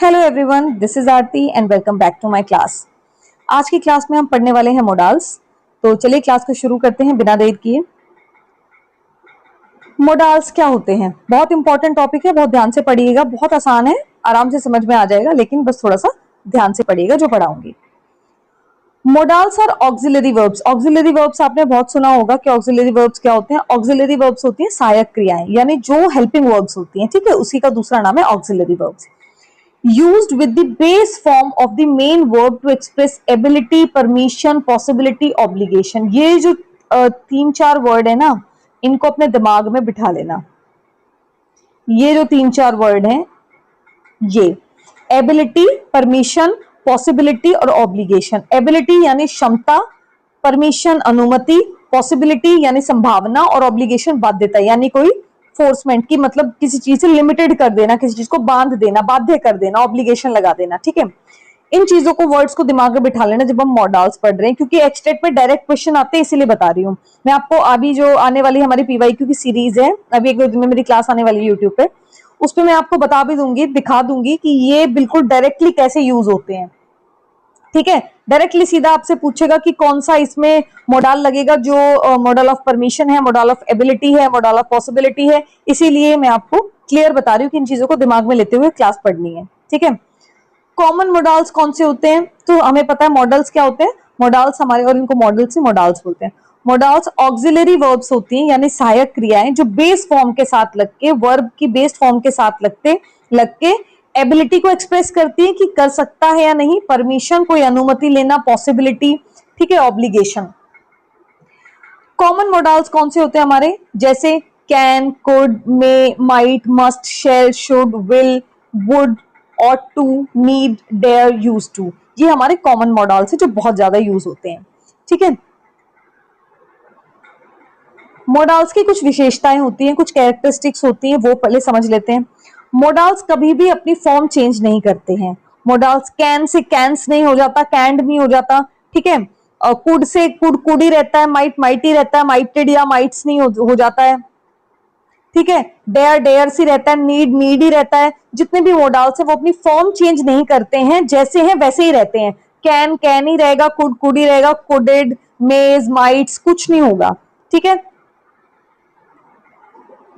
Hello everyone, this is Aarti and welcome back to my class. आज की class में हम पढ़ने वाले हैं मोडाल्स। तो चलिए क्लास को शुरू करते हैं बिना देर किए। मोडाल्स क्या होते हैं? बहुत इंपॉर्टेंट टॉपिक है, बहुत ध्यान से पढ़िएगा। बहुत आसान है, आराम से समझ में आ जाएगा, लेकिन बस थोड़ा सा ध्यान से पढ़िएगा जो पढ़ाऊंगी। मोडाल्स और ऑक्सिलरी वर्ब्स। ऑक्सिलरी वर्ब्स आपने बहुत सुना होगा कि ऑक्सिलरी वर्ब्स क्या होते हैं। ऑक्सिलरी वर्ब्स होती हैं सहायक क्रियाएं, यानी जो हेल्पिंग वर्ब्स होती हैं, ठीक है, उसी का दूसरा नाम है auxiliary verbs. Used with the base form of the main verb to express ability, permission, possibility, obligation। ये जो तीन चार वर्ड है ना, इनको अपने दिमाग में बिठा लेना। ये जो तीन चार वर्ड हैं, ये एबिलिटी, परमिशन, पॉसिबिलिटी और ऑब्लिगेशन। एबिलिटी यानी क्षमता, परमिशन अनुमति, पॉसिबिलिटी यानी संभावना और ऑब्लिगेशन बाध्यता, यानी कोई फोर्समेंट की, मतलब किसी चीज से लिमिटेड कर देना, किसी चीज को बांध देना, बाध्य कर देना, ऑब्लिगेशन लगा देना, ठीक है। इन चीजों को, वर्ड्स को दिमाग में बिठा लेना जब हम मॉडल्स पढ़ रहे हैं, क्योंकि एक्सटेट में डायरेक्ट क्वेश्चन आते हैं, इसीलिए बता रही हूँ मैं आपको। अभी जो आने वाली हमारी पीवाईक्यू की सीरीज है, अभी एक दो दिन में मेरी क्लास आने वाली है यूट्यूब पे, उस पर मैं आपको बता भी दूंगी, दिखा दूंगी कि ये बिल्कुल डायरेक्टली कैसे यूज होते हैं, ठीक है। डायरेक्टली सीधा आपसे पूछेगा कि कौन सा इसमें मॉडल लगेगा, जो मॉडल ऑफ परमिशन है, मॉडल ऑफ एबिलिटी है, मॉडल ऑफ पॉसिबिलिटी है। इसीलिए मैं आपको क्लियर बता रही हूँ कि इन चीजों को दिमाग में लेते हुए क्लास पढ़नी है, ठीक है। कॉमन मॉडल्स कौन से होते हैं? तो हमें पता है मॉडल्स क्या होते हैं। मॉडल्स हमारे, और इनको मॉडल्स से मॉडल्स बोलते हैं। मॉडल्स ऑक्सिलरी वर्ब्स होती हैं, यानी सहायक क्रियाएं जो बेस फॉर्म के साथ लग के, वर्ब की बेस फॉर्म के साथ लग के एबिलिटी को एक्सप्रेस करती है कि कर सकता है या नहीं, परमिशन कोई अनुमति लेना, पॉसिबिलिटी, ठीक है, ऑब्लिगेशन। कॉमन मॉडल्स कौन से होते हैं हमारे? जैसे can, could, may, might, must, shall, should, will, would, ought to, need, dare, used to। ये हमारे कॉमन मॉडल्स हैं जो बहुत ज्यादा यूज होते हैं, ठीक है। मॉडल्स की कुछ विशेषताएं होती हैं, कुछ कैरेक्टरिस्टिक्स होती हैं, वो पहले समझ लेते हैं। मॉडल्स कभी भी अपनी फॉर्म चेंज नहीं करते हैं। मॉडल्स कैन से कैंस नहीं हो जाता, कैंड नहीं हो जाता, ठीक है। कुड से कुड ही रहता है, माइट माइट ही रहता है, माइटेड या माइट्स नहीं हो जाता है, ठीक है। डेयर डेयर सी रहता है, नीड नीड ही रहता है। जितने भी मॉडल्स है वो अपनी फॉर्म चेंज नहीं करते हैं, जैसे हैं वैसे ही रहते हैं। कैन कैन ही रहेगा, कुड कुड ही रहेगा, कुडेड, मेज, माइट्स, कुछ नहीं होगा, ठीक है।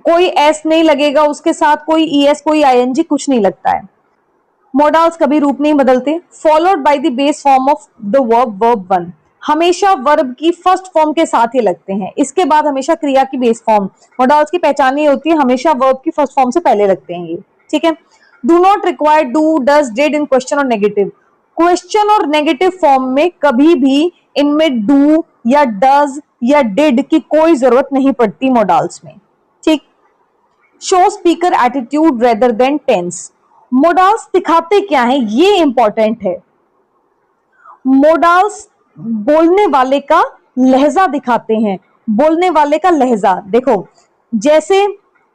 कोई एस नहीं लगेगा उसके साथ, कोई ईएस, कोई आईएनजी, कुछ नहीं लगता है। मॉडल्स कभी रूप नहीं बदलते। Followed by the base form of the verb, verb one. हमेशा वर्ब की फर्स्ट फॉर्म के साथ ही लगते हैं, इसके बाद हमेशा क्रिया की बेस फॉर्म। मॉडल्स की पहचान ये होती है, हमेशा वर्ब की फर्स्ट फॉर्म से पहले लगते हैं ये, ठीक है। Do not require do, does, did in question और नेगेटिव। क्वेश्चन और नेगेटिव फॉर्म में कभी भी इनमें डू या डज या डिड की कोई जरूरत नहीं पड़ती मॉडल्स में, ठीक। Show speaker attitude rather than tense. Models दिखाते क्या है, ये इंपॉर्टेंट है। मॉडल्स बोलने वाले का लहजा दिखाते हैं। बोलने वाले का लहजा देखो, जैसे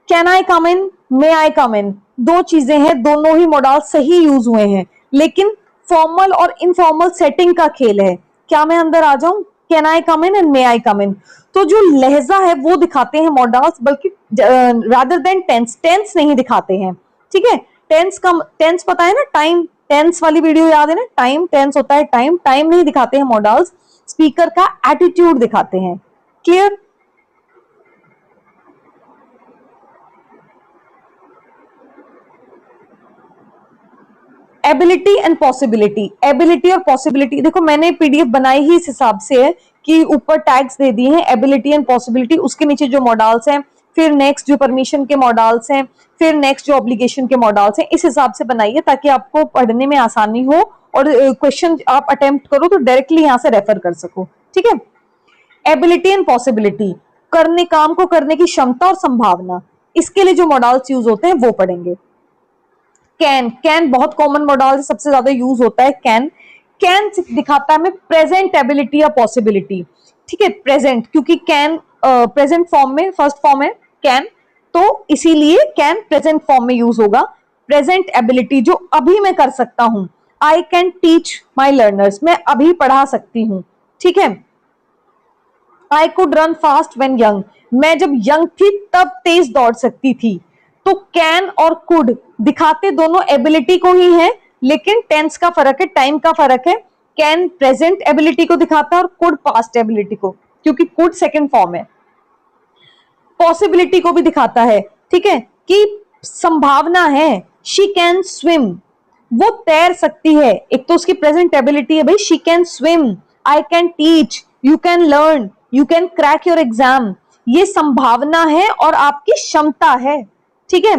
कैन आई कम इन, मे आई कम इन, दो चीजें हैं, दोनों ही मॉडल्स सही यूज हुए हैं, लेकिन फॉर्मल और इनफॉर्मल सेटिंग का खेल है। क्या मैं अंदर आ जाऊं, can I come in and मे आई कम इन। तो जो लहजा है वो दिखाते हैं मॉडल्स, बल्कि रादर देन टेंस, टेंस नहीं दिखाते हैं, ठीक है। टेंस का, टेंस पता है ना, टाइम, टेंस वाली वीडियो याद है ना, टाइम, टेंस होता है टाइम, टाइम नहीं दिखाते हैं मॉडल्स, स्पीकर का एटीट्यूड दिखाते हैं। Clear? Ability and possibility. Ability और पॉसिबिलिटी देखो, मैंने पीडीएफ बनाई ही इस हिसाब से है कि ऊपर टैग्स दे दिए हैं एबिलिटी एंड पॉसिबिलिटी, उसके नीचे जो मॉडल्स हैं, फिर नेक्स्ट जो परमिशन के मॉडल्स हैं, फिर नेक्स्ट जो ऑब्लिगेशन के मॉडल्स हैं, इस हिसाब से बनाइए ताकि आपको पढ़ने में आसानी हो और क्वेश्चन आप अटेम्प्ट करो तो डायरेक्टली यहां से रेफर कर सको, ठीक है। एबिलिटी एंड पॉसिबिलिटी, करने, काम को करने की क्षमता और संभावना, इसके लिए जो मॉडल्स यूज होते हैं वो पढ़ेंगे। कैन, कैन बहुत कॉमन मॉडल है, सबसे ज्यादा यूज होता है कैन। कैन दिखाता है हमें प्रेजेंट एबिलिटी या पॉसिबिलिटी, ठीक है। प्रेजेंट, क्योंकि कैन प्रेजेंट फॉर्म में फर्स्ट फॉर्म है कैन, तो इसीलिए कैन प्रेजेंट फॉर्म में यूज होगा। प्रेजेंट एबिलिटी, जो अभी मैं कर सकता हूं। I can teach my learners, मैं अभी पढ़ा सकती हूँ, ठीक है। I could run fast when young, मैं जब यंग थी तब तेज दौड़ सकती थी, तो कैन और कुड दिखाते दोनों एबिलिटी को ही है, लेकिन टेंस का फर्क है, टाइम का फर्क है। कैन प्रेजेंट एबिलिटी को दिखाता है और कुड पास्ट एबिलिटी को, क्योंकि कुड सेकंड फॉर्म है। पॉसिबिलिटी को भी दिखाता है, ठीक है, कि संभावना है। शी कैन स्विम, वो तैर सकती है। एक तो उसकी प्रेजेंट एबिलिटी है भाई, she can swim, I can teach, you can learn, you can crack your exam. ये संभावना है और आपकी क्षमता है, ठीक है।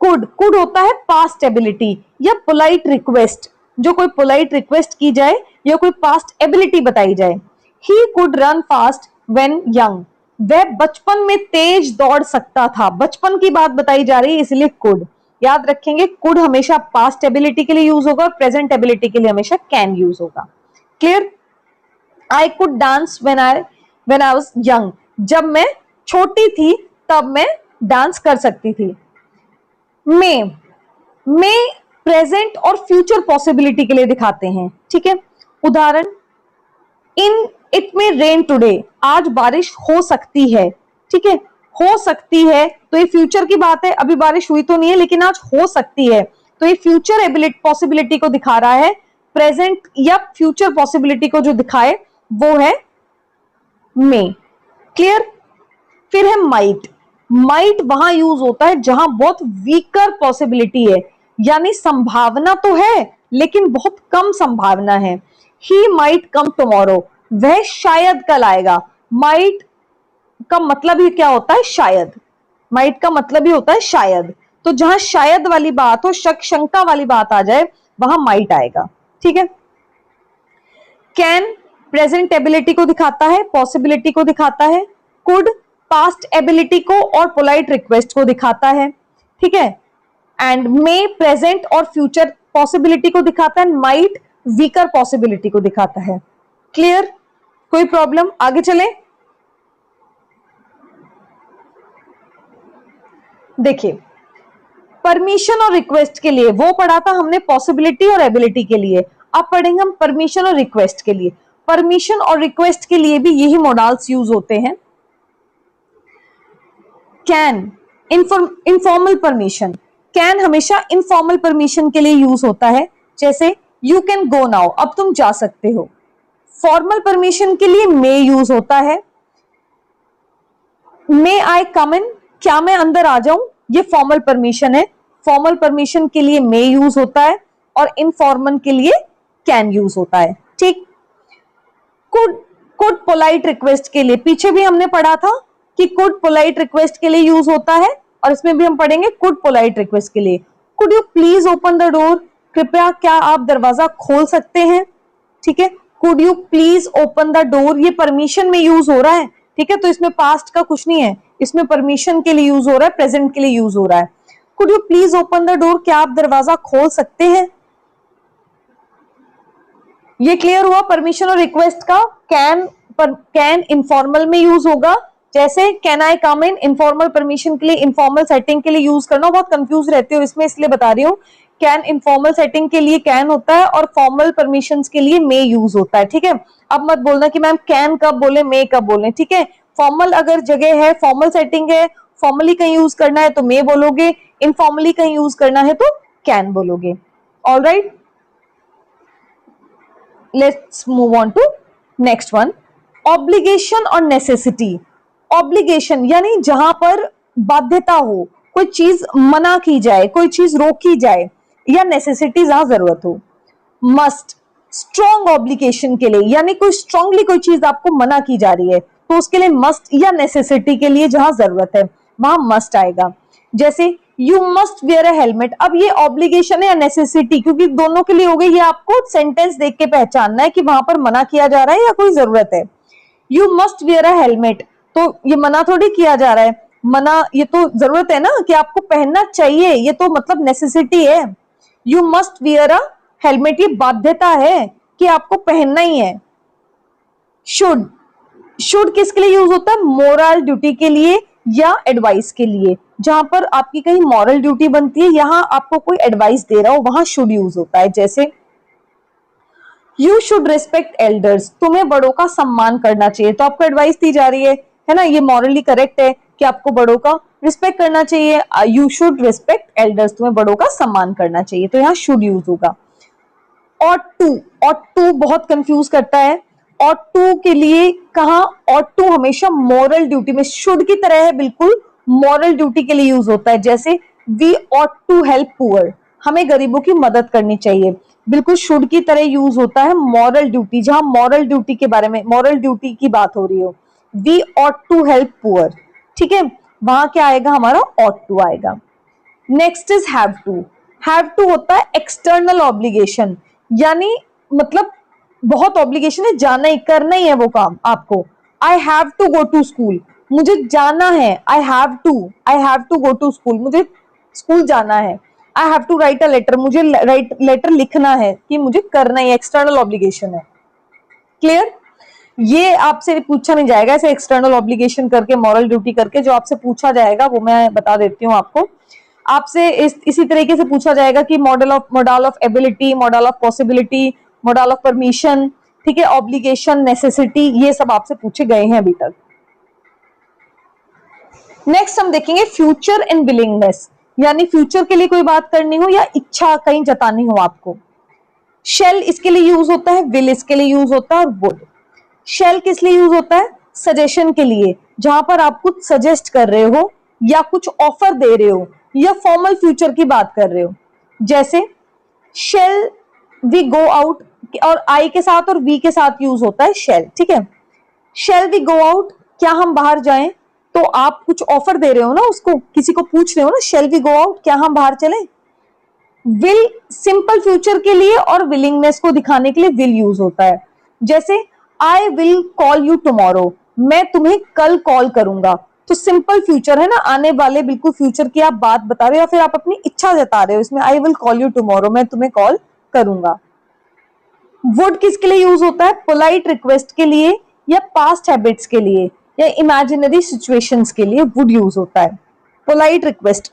कुड, कुड होता है पास्ट एबिलिटी या पोलाइट रिक्वेस्ट, जो कोई पोलाइट रिक्वेस्ट की जाए या कोई पास्ट एबिलिटी बताई जाए। He could run fast when young, वह बचपन में तेज दौड़ सकता था। बचपन की बात बताई जा रही है, इसलिए कुड। याद रखेंगे, कुड हमेशा पास्ट एबिलिटी के लिए यूज होगा और प्रेजेंट एबिलिटी के लिए हमेशा कैन यूज होगा। Clear? I could dance when I was young, जब मैं छोटी थी तब मैं डांस कर सकती थी। में प्रेजेंट और फ्यूचर पॉसिबिलिटी के लिए दिखाते हैं, ठीक है। उदाहरण, इन इट में रेन टुडे, आज बारिश हो सकती है, ठीक है। हो सकती है तो ये फ्यूचर की बात है, अभी बारिश हुई तो नहीं है, लेकिन आज हो सकती है, तो ये फ्यूचर एबिलिटी पॉसिबिलिटी को दिखा रहा है। प्रेजेंट या फ्यूचर पॉसिबिलिटी को जो दिखाए वो है में। क्लियर? फिर है माइट। माइट वहां यूज होता है जहां बहुत वीकर पॉसिबिलिटी है, यानी संभावना तो है लेकिन बहुत कम संभावना है। ही माइट कम टुमारो, वह शायद कल आएगा। माइट का मतलब ही क्या होता है? शायद। माइट का मतलब ही होता है शायद। तो जहां शायद वाली बात हो, शक शंका वाली बात आ जाए, वहां माइट आएगा, ठीक है। कैन प्रेजेंट एबिलिटी को दिखाता है, पॉसिबिलिटी को दिखाता है। कुड पास्ट एबिलिटी को और पोलाइट रिक्वेस्ट को दिखाता है, ठीक है। एंड मे प्रेजेंट और फ्यूचर पॉसिबिलिटी को दिखाता है। माइट वीकर पॉसिबिलिटी को दिखाता है। क्लियर? कोई प्रॉब्लम? आगे चले। देखिए, परमिशन और रिक्वेस्ट के लिए वो पढ़ा था हमने पॉसिबिलिटी और एबिलिटी के लिए, अब पढ़ेंगे हम परमिशन और रिक्वेस्ट के लिए। परमिशन और रिक्वेस्ट के लिए भी यही मॉडल्स यूज होते हैं। कैन इनफॉर्मल परमिशन, कैन हमेशा इनफॉर्मल परमिशन के लिए यूज होता है, जैसे यू कैन गो नाउ, अब तुम जा सकते हो। फॉर्मल परमिशन के लिए मे यूज होता है। मे आई कम इन, क्या मैं अंदर आ जाऊं, ये फॉर्मल परमिशन है। फॉर्मल परमिशन के लिए मे यूज होता है और इनफॉर्मल के लिए कैन यूज होता है, ठीक। कुड पोलाइट रिक्वेस्ट के लिए पीछे भी हमने पढ़ा था कि कुड पोलाइट रिक्वेस्ट के लिए यूज होता है, और इसमें भी हम पढ़ेंगे कुड पोलाइट रिक्वेस्ट के लिए। Could you please open the door, कृपया क्या आप दरवाजा खोल सकते हैं, ठीक है। Could you please open the door, ये परमिशन में यूज हो रहा है, ठीक है। तो इसमें पास्ट का कुछ नहीं है, इसमें परमिशन के लिए यूज हो रहा है, प्रेजेंट के लिए यूज हो रहा है। Could you please open the door, क्या आप दरवाजा खोल सकते हैं। ये क्लियर हुआ परमिशन और रिक्वेस्ट का। कैन इनफॉर्मल में यूज होगा, जैसे can I come in, informal permission के लिए, इनफॉर्मल सेटिंग के लिए यूज करना। बहुत कंफ्यूज रहते हो इसमें, इसलिए बता रही हूँ। कैन इनफॉर्मल सेटिंग के लिए कैन होता है और फॉर्मल परमिशंस के लिए मे यूज होता है, ठीक है। अब मत बोलना कि मैम कैन कब बोले, मे कब बोले, ठीक है। फॉर्मल अगर जगह है, फॉर्मल सेटिंग है, फॉर्मली कहीं यूज करना है तो मे बोलोगे, इनफॉर्मली कहीं यूज करना है तो कैन बोलोगे। Alright, let's move on to next one, obligation और नेसेसिटी। ऑब्लिगेशन यानी जहां पर बाध्यता हो, कोई चीज मना की जाए, कोई चीज रोकी जाए, या नेसेसिटी जहां जरूरत हो। मस्ट स्ट्रॉन्ग ऑब्लिगेशन के लिए, यानी कोई स्ट्रांगली कोई चीज आपको मना की जा रही है तो उसके लिए मस्ट, या नेसेसिटी के लिए जहां जरूरत है वहां मस्ट आएगा। जैसे you must where a helmet, अब ये ऑब्लिगेशन है या नेसेसिटी, क्योंकि दोनों के लिए हो गई, ये आपको सेंटेंस देख के पहचानना है कि वहां पर मना किया जा रहा है या कोई जरूरत है। You must where a helmet, तो ये मना थोड़ी किया जा रहा है, मना ये तो जरूरत है ना कि आपको पहनना चाहिए, ये तो मतलब नेसेसिटी है। You must wear a helmet, ये बाध्यता है कि आपको पहनना ही है। शुड किसके लिए यूज होता है? मोरल ड्यूटी के लिए या एडवाइस के लिए, जहां पर आपकी कहीं मॉरल ड्यूटी बनती है, यहां आपको कोई एडवाइस दे रहा हो, वहां शुड यूज होता है। जैसे यू शुड रिस्पेक्ट एल्डर्स, तुम्हें बड़ों का सम्मान करना चाहिए, तो आपको एडवाइस दी जा रही है ना, ये मॉरली करेक्ट है कि आपको बड़ों का रिस्पेक्ट करना चाहिए, यू शुड रिस्पेक्ट एल्डर्स, तुम्हें बड़ों का सम्मान करना चाहिए, तो यहाँ शुड यूज होगा। ought to बहुत कंफ्यूज करता है। ought to के लिए कहा, ought to हमेशा मॉरल ड्यूटी में, शुड की तरह है बिल्कुल, मॉरल ड्यूटी के लिए यूज होता है। जैसे we ought to help poor, हमें गरीबों की मदद करनी चाहिए, बिल्कुल शुड की तरह यूज होता है मॉरल ड्यूटी, जहां मॉरल ड्यूटी के बारे में, मॉरल ड्यूटी की बात हो रही हो। we ought to help poor, ठीक है, वहां क्या आएगा हमारा ought to आएगा। Next is have to. Have to होता है एक्सटर्नल ऑब्लिगेशन, यानी मतलब बहुत ऑब्लिगेशन है, जाना ही, करना ही है वो काम आपको। I have to go to school, मुझे जाना है, I have to go to school, मुझे स्कूल जाना है। I have to write a letter, मुझे लेटर लिखना है, कि मुझे करना ही, एक्सटर्नल ऑब्लिगेशन है। क्लियर? ये आपसे पूछा नहीं जाएगा ऐसे एक्सटर्नल ऑब्लिगेशन करके, मॉरल ड्यूटी करके, जो आपसे पूछा जाएगा वो मैं बता देती हूँ आपको। आपसे इसी तरीके से पूछा जाएगा कि model of ability, model of possibility, model of permission, ठीक है, ऑब्लिगेशन, नेसेसिटी, ये सब आपसे पूछे गए हैं अभी तक। नेक्स्ट हम देखेंगे फ्यूचर एंड विलिंगनेस, यानी फ्यूचर के लिए कोई बात करनी हो या इच्छा कहीं जतानी हो आपको। शेल इसके लिए यूज होता है, विल इसके लिए यूज होता है, और वुड। शेल किस लिए यूज होता है? सजेशन के लिए, जहां पर आप कुछ सजेस्ट कर रहे हो या कुछ ऑफर दे रहे हो या फॉर्मल फ्यूचर की बात कर रहे हो। जैसे शेल वी गो आउट, और आई के साथ और वी के साथ यूज होता है शेल, ठीक है। शेल वी गो आउट, क्या हम बाहर जाएं, तो आप कुछ ऑफर दे रहे हो ना, उसको किसी को पूछ रहे हो ना, शेल वी गो आउट, क्या हम बाहर चले। विल सिंपल फ्यूचर के लिए और विलिंगनेस को दिखाने के लिए विल यूज होता है। जैसे आई विल कॉल यू टुमारो, मैं तुम्हें कल कॉल करूंगा, तो सिंपल फ्यूचर है ना, आने वाले बिल्कुल फ्यूचर की आप बात बता रहे हो या फिर आप अपनी इच्छा जता रहे हो, इसमें आई विल कॉल यू टुमारो, मैं तुम्हें कॉल करूंगा। वुड किसके लिए यूज होता है? पोलाइट रिक्वेस्ट के लिए या पास्ट हैबिट्स के लिए या इमेजिनरी सिचुएशंस के लिए वुड यूज होता है। पोलाइट रिक्वेस्ट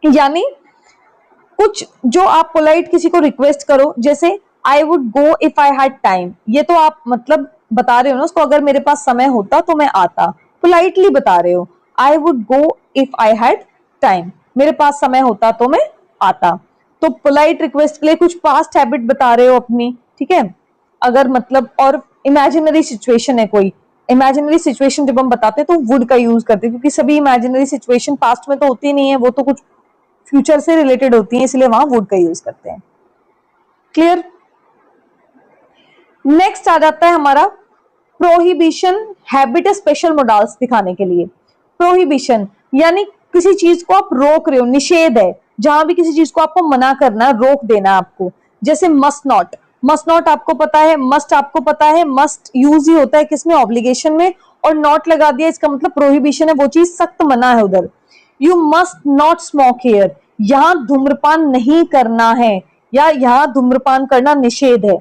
यानी कुछ जो आप पोलाइट किसी को रिक्वेस्ट करो, जैसे I would go if I had time, ये तो आप मतलब बता रहे हो ना उसको, अगर मेरे पास समय होता तो मैं आता, पोलाइटली बता रहे हो। I would go if I had time, मेरे पास समय होता तो मैं आता। तो पोलाइट रिक्वेस्ट के लिए कुछ पास्ट हैबिट बता रहे हो अपनी, ठीक है, अगर मतलब, और इमेजिनरी सिचुएशन है कोई, इमेजिनरी सिचुएशन जब हम बताते हैं तो वुड का यूज करते हैं, क्योंकि सभी इमेजिनरी सिचुएशन पास्ट में तो होती नहीं है, वो तो कुछ फ्यूचर से रिलेटेड होती है, इसलिए वहां वुड का यूज करते हैं। क्लियर? नेक्स्ट आ जाता है हमारा प्रोहिबिशन, हैबिट स्पेशल मोडाल्स दिखाने के लिए। प्रोहिबिशन यानी किसी चीज को आप रोक रहे हो, निषेध है, जहां भी किसी चीज को आपको मना करना, रोक देना आपको। जैसे मस्ट नॉट, मस्ट नॉट आपको पता है, मस्ट आपको पता है, मस्ट यूज ही होता है किसमें? ऑब्लिगेशन में, और नॉट लगा दिया, इसका मतलब प्रोहिबिशन है, वो चीज सख्त मना है उधर। You must not smoke here, यहां धूम्रपान नहीं करना है, या यहां धूम्रपान करना निषेध है,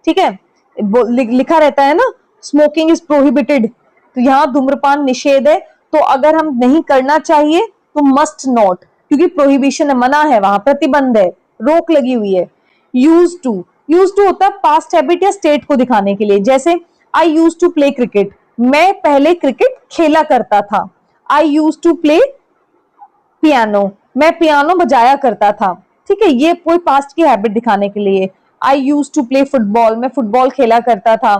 ठीक है, लिखा रहता है ना स्मोकिंग इज प्रोहिबिटेड, तो यहाँ धूम्रपान निषेध है, तो अगर हम नहीं करना चाहिए तो मस्ट नॉट, क्योंकि प्रोहिबिशन है, मना है, वहां प्रतिबंध है, रोक लगी हुई है। यूज टू होता है पास्ट हैबिट या स्टेट को दिखाने के लिए। जैसे आई यूज टू प्ले क्रिकेट, मैं पहले क्रिकेट खेला करता था। आई यूज टू प्ले पियानो, मैं पियानो बजाया करता था, ठीक है, ये कोई पास्ट की हैबिट दिखाने के लिए। आई यूज टू प्ले फुटबॉल, मैं फुटबॉल खेला करता था।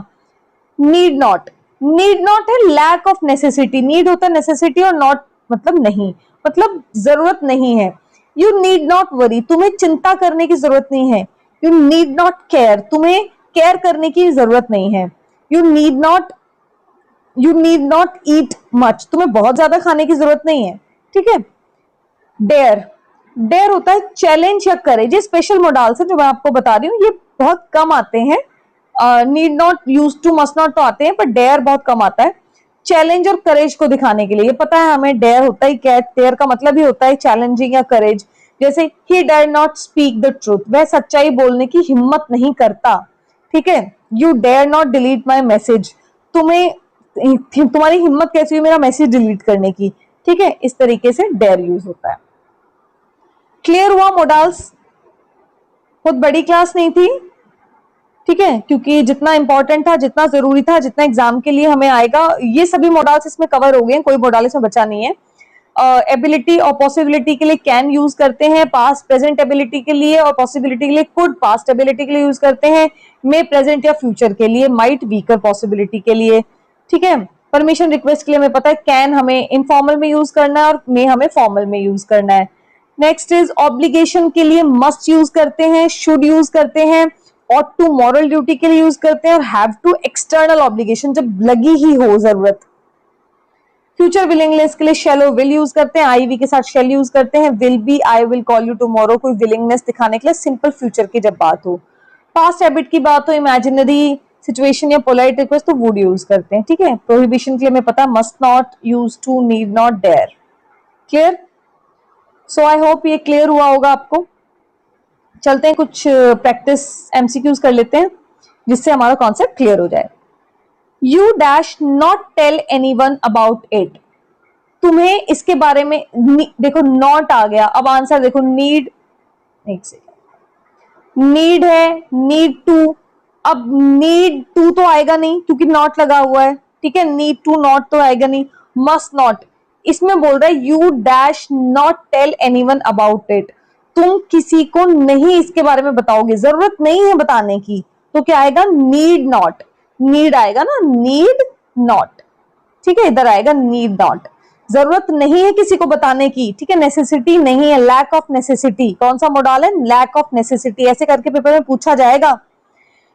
नीड नॉट है लैक ऑफ नेसेसिटी, नीड होता है नेसेसिटी और नॉट मतलब नहीं, मतलब जरूरत नहीं है। यू नीड नॉट वरी, तुम्हें चिंता करने की जरूरत नहीं है। यू नीड नॉट केयर, तुम्हें केयर करने की जरूरत नहीं है। You need not eat much, तुम्हें बहुत ज्यादा खाने की जरूरत नहीं है, ठीक है। डेयर होता है चैलेंज या करेज, ये स्पेशल मोडाल्स है जो मैं आपको बता रही हूँ, ये बहुत कम आते हैं। Need not, use to, must not तो आते हैं, पर डेयर बहुत कम आता है। चैलेंज और करेज को दिखाने के लिए, ये पता है हमें, डेयर होता ही क्या है, डेयर का मतलब ही होता है चैलेंजिंग या करेज। जैसे ही dare not speak the truth, वह सच्चाई बोलने की हिम्मत नहीं करता, ठीक है। You dare not delete my message, तुम्हारी हिम्मत कैसी हुई मेरा मैसेज डिलीट करने की, ठीक है, इस तरीके से डेयर यूज होता है। क्लियर हुआ मोडाल्स? बहुत बड़ी क्लास नहीं थी, ठीक है, क्योंकि जितना इंपॉर्टेंट था, जितना जरूरी था, जितना एग्जाम के लिए हमें आएगा, ये सभी मोडाल्स इसमें कवर हो गए हैं, कोई मोडाल इसमें बचा नहीं है। एबिलिटी और पॉसिबिलिटी के लिए कैन यूज करते हैं, पास्ट प्रेजेंट एबिलिटी के लिए और पॉसिबिलिटी के लिए कुड, पास्ट एबिलिटी के लिए यूज करते हैं, मे प्रेजेंट या फ्यूचर के लिए, माइट वीकर पॉसिबिलिटी के लिए। ठीक है, परमिशन रिक्वेस्ट के लिए हमें पता है कैन हमें इनफॉर्मल में यूज करना है और मे हमें फॉर्मल में यूज करना है। नेक्स्ट इज ऑब्लिगेशन के लिए मस्ट यूज करते हैं, शुड यूज करते हैं, और टू मॉरल ड्यूटी के लिए यूज करते हैं, और हैव टू एक्सटर्नल ऑब्लिगेशन जब लगी ही हो जरूरत। फ्यूचर विलिंगनेस के लिए शैल और विल यूज करते हैं, आई वी के साथ शैल यूज करते हैं, will be I will call you tomorrow कोई विलिंगनेस दिखाने के लिए, सिंपल फ्यूचर की जब बात हो। पास्ट हैबिट की बात हो, इमेजिनरी सिचुएशन या पोलाइट रिक्वेस्ट तो वुड यूज करते हैं। ठीक है, प्रोहिबिशन के लिए हमें पता must not, use to, need not, dare. Clear? So I hope ये क्लियर हुआ होगा आपको। चलते हैं कुछ प्रैक्टिस एमसीक्यूज कर लेते हैं जिससे हमारा कॉन्सेप्ट क्लियर हो जाए। You dash not tell anyone about it. तुम्हें इसके बारे में, देखो नॉट आ गया, अब आंसर देखो नीड, एक सेकंड, नीड है, नीड टू, अब नीड टू तो आएगा नहीं क्योंकि नॉट लगा हुआ है। ठीक है, नीड टू नॉट तो आएगा नहीं, मस्ट नॉट, इसमें बोल रहा है you dash not tell anyone about it, तुम किसी को नहीं इसके बारे में बताओगे, जरूरत नहीं है बताने की, तो क्या आएगा, नीड नॉट, नीड आएगा ना, नीड नॉट। ठीक है, इधर आएगा नीड नॉट, जरूरत नहीं है किसी को बताने की। ठीक है, नेसेसिटी नहीं है, लैक ऑफ नेसेसिटी, कौन सा मॉडल है, लैक ऑफ नेसेसिटी, ऐसे करके पेपर में पूछा जाएगा।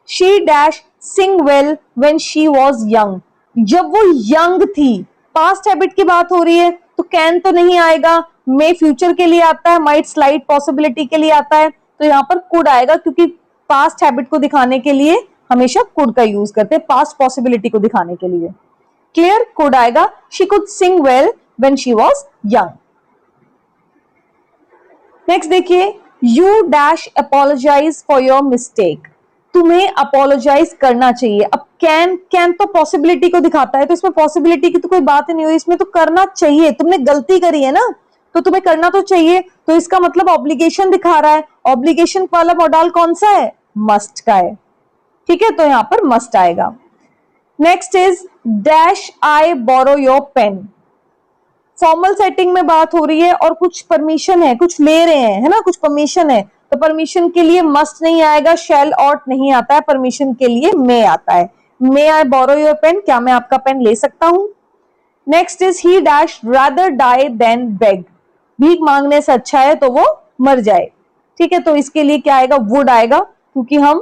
She dash Singh well when she was young, जब वो यंग थी, पास्ट हैबिट की बात हो रही है तो कैन तो नहीं आएगा, मे फ्यूचर के लिए आता है, माइट स्लाइट पॉसिबिलिटी के लिए आता है, तो यहाँ पर कुड आएगा क्योंकि पास्ट हैबिट को दिखाने के लिए हमेशा कुड का यूज करते हैं, पास्ट पॉसिबिलिटी को दिखाने के लिए। क्लियर, कुड आएगा। She could sing well when she was young. Next देखिए, you dash apologise for your mistake, तुम्हें अपोलोजाइज करना चाहिए। अब कैन तो पॉसिबिलिटी को दिखाता है, तो इसमें पॉसिबिलिटी की तो कोई बात ही नहीं हुई, इसमें तो करना चाहिए, तुमने गलती करी है ना तो तुम्हें करना तो चाहिए, तो इसका मतलब ऑब्लिगेशन दिखा रहा है। ऑब्लिगेशन वाला मॉडल कौन सा है, मस्ट का है। ठीक है, तो यहां पर मस्ट आएगा। Next is dash I borrow your pen, formal setting में बात हो रही है और कुछ परमिशन है, कुछ ले रहे हैं, है ना, कुछ परमिशन है, तो परमिशन के लिए मस्ट नहीं आएगा, शैल ऑट नहीं आता है, परमिशन के लिए मे आता है। मे आई बोरो योर पेन, क्या मैं आपका पेन ले सकता हूं। Next is he dash rather die than beg, भीख मांगने से अच्छा है तो वो मर जाए। ठीक है, तो इसके लिए क्या आएगा, वुड आएगा, क्योंकि हम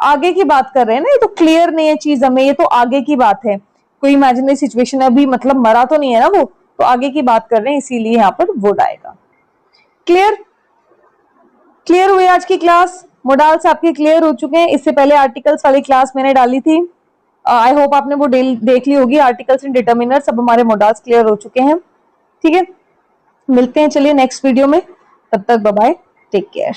आगे की बात कर रहे हैं ना, ये तो क्लियर नहीं है चीज हमें, ये तो आगे की बात है, कोई इमेजिनरी सिचुएशन अभी मतलब मरा तो नहीं है ना वो, तो आगे की बात कर रहे हैं, इसीलिए यहाँ पर वुड आएगा। क्लियर, क्लियर हुई आज की क्लास, मॉडल्स आपके क्लियर हो चुके हैं। इससे पहले आर्टिकल्स वाली क्लास मैंने डाली थी, आई होप आपने वो देख ली होगी, आर्टिकल्स एंड डिटरमिनर, सब हमारे मॉडल्स क्लियर हो चुके हैं। ठीक है, मिलते हैं चलिए नेक्स्ट वीडियो में, तब तक बाय बाय, टेक केयर।